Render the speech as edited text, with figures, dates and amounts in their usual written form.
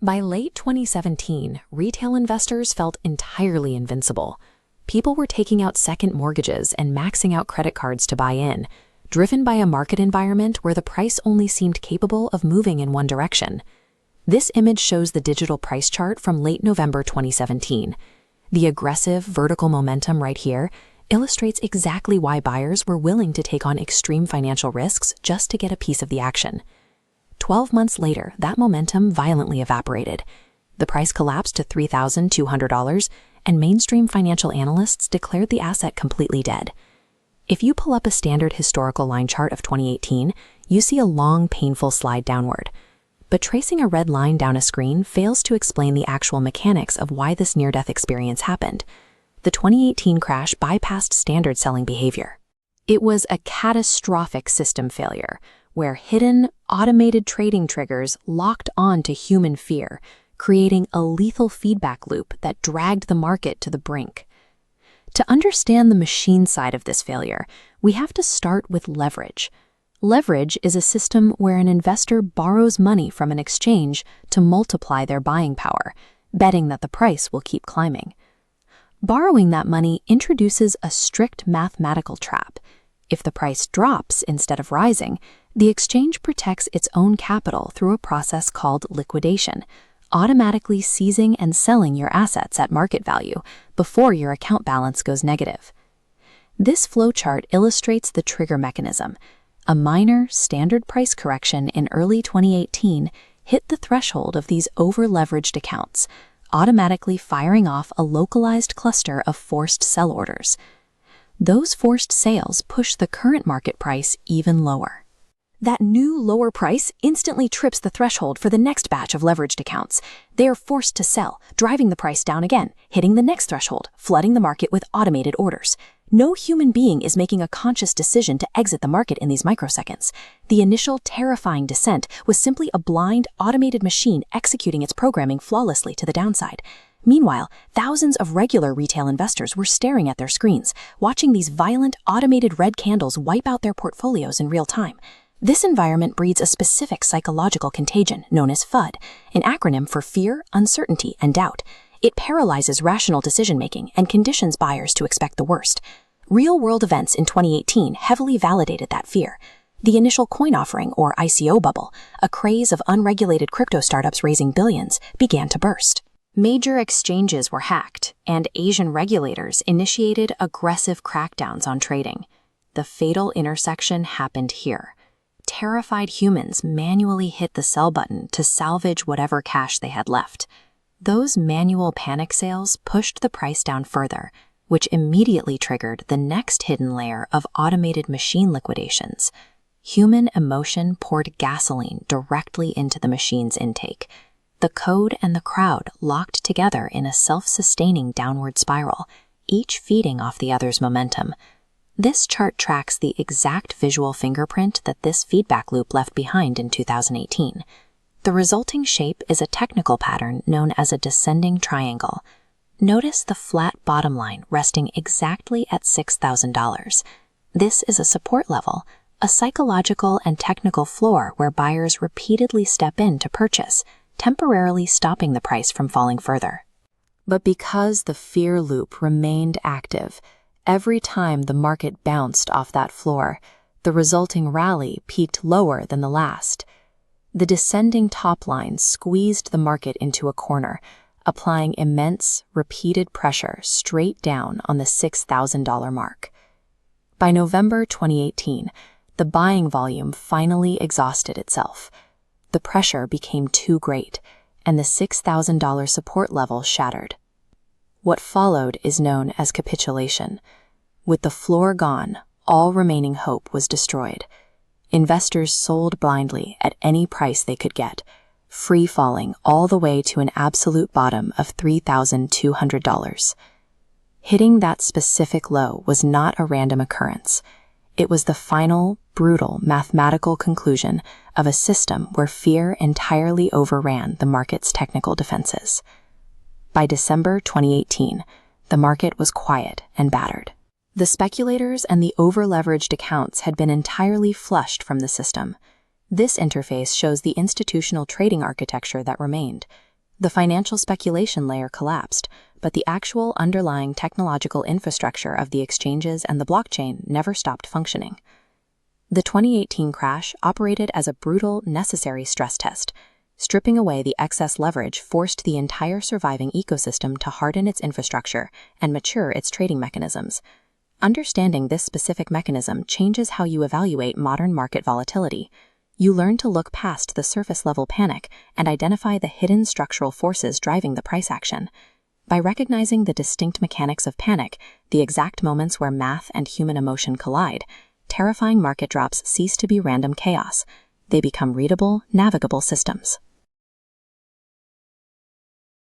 By late 2017, retail investors felt entirely invincible. People were taking out second mortgages and maxing out credit cards to buy in, driven by a market environment where the price only seemed capable of moving in one direction. This image shows the digital price chart from late November 2017. The aggressive vertical momentum right here illustrates exactly why buyers were willing to take on extreme financial risks just to get a piece of the action. 12 months later, that momentum violently evaporated. The price collapsed to $3,200, and mainstream financial analysts declared the asset completely dead. If you pull up a standard historical line chart of 2018, you see a long, painful slide downward. But tracing a red line down a screen fails to explain the actual mechanics of why this near-death experience happened. The 2018 crash bypassed standard selling behavior. It was a catastrophic system failure, where hidden, automated trading triggers locked on to human fear, creating a lethal feedback loop that dragged the market to the brink. To understand the machine side of this failure, we have to start with leverage. Leverage is a system where an investor borrows money from an exchange to multiply their buying power, betting that the price will keep climbing. Borrowing that money introduces a strict mathematical trap. If the price drops instead of rising, the exchange protects its own capital through a process called liquidation, automatically seizing and selling your assets at market value before your account balance goes negative. This flowchart illustrates the trigger mechanism. A minor standard price correction in early 2018 hit the threshold of these over-leveraged accounts, automatically firing off a localized cluster of forced sell orders. Those forced sales push the current market price even lower. That new lower price instantly trips the threshold for the next batch of leveraged accounts. They are forced to sell, driving the price down again, hitting the next threshold, flooding the market with automated orders. No human being is making a conscious decision to exit the market in these microseconds. The initial terrifying descent was simply a blind, automated machine executing its programming flawlessly to the downside. Meanwhile, thousands of regular retail investors were staring at their screens, watching these violent, automated red candles wipe out their portfolios in real time. This environment breeds a specific psychological contagion known as FUD, an acronym for fear, uncertainty, and doubt. It paralyzes rational decision-making and conditions buyers to expect the worst. Real-world events in 2018 heavily validated that fear. The initial coin offering, or ICO bubble, a craze of unregulated crypto startups raising billions, began to burst. Major exchanges were hacked, and Asian regulators initiated aggressive crackdowns on trading. The fatal intersection happened here. Terrified humans manually hit the sell button to salvage whatever cash they had left. Those manual panic sales pushed the price down further, which immediately triggered the next hidden layer of automated machine liquidations. Human emotion poured gasoline directly into the machine's intake. The code and the crowd locked together in a self-sustaining downward spiral, each feeding off the other's momentum. This chart tracks the exact visual fingerprint that this feedback loop left behind in 2018. The resulting shape is a technical pattern known as a descending triangle. Notice the flat bottom line resting exactly at $6,000. This is a support level, a psychological and technical floor where buyers repeatedly step in to purchase, temporarily stopping the price from falling further. But because the fear loop remained active, every time the market bounced off that floor, the resulting rally peaked lower than the last. The descending top line squeezed the market into a corner, applying immense, repeated pressure straight down on the $6,000 mark. By November 2018, the buying volume finally exhausted itself. The pressure became too great, and the $6,000 support level shattered. What followed is known as capitulation. With the floor gone, all remaining hope was destroyed. Investors sold blindly at any price they could get, free-falling all the way to an absolute bottom of $3,200. Hitting that specific low was not a random occurrence. It was the final, brutal mathematical conclusion of a system where fear entirely overran the market's technical defenses. By December 2018, the market was quiet and battered. The speculators and the over-leveraged accounts had been entirely flushed from the system. This interface shows the institutional trading architecture that remained, The financial speculation layer collapsed, but the actual underlying technological infrastructure of the exchanges and the blockchain never stopped functioning. The 2018 crash operated as a brutal, necessary stress test. Stripping away the excess leverage forced the entire surviving ecosystem to harden its infrastructure and mature its trading mechanisms. Understanding this specific mechanism changes how you evaluate modern market volatility. You learn to look past the surface-level panic and identify the hidden structural forces driving the price action. By recognizing the distinct mechanics of panic, the exact moments where math and human emotion collide, terrifying market drops cease to be random chaos. They become readable, navigable systems.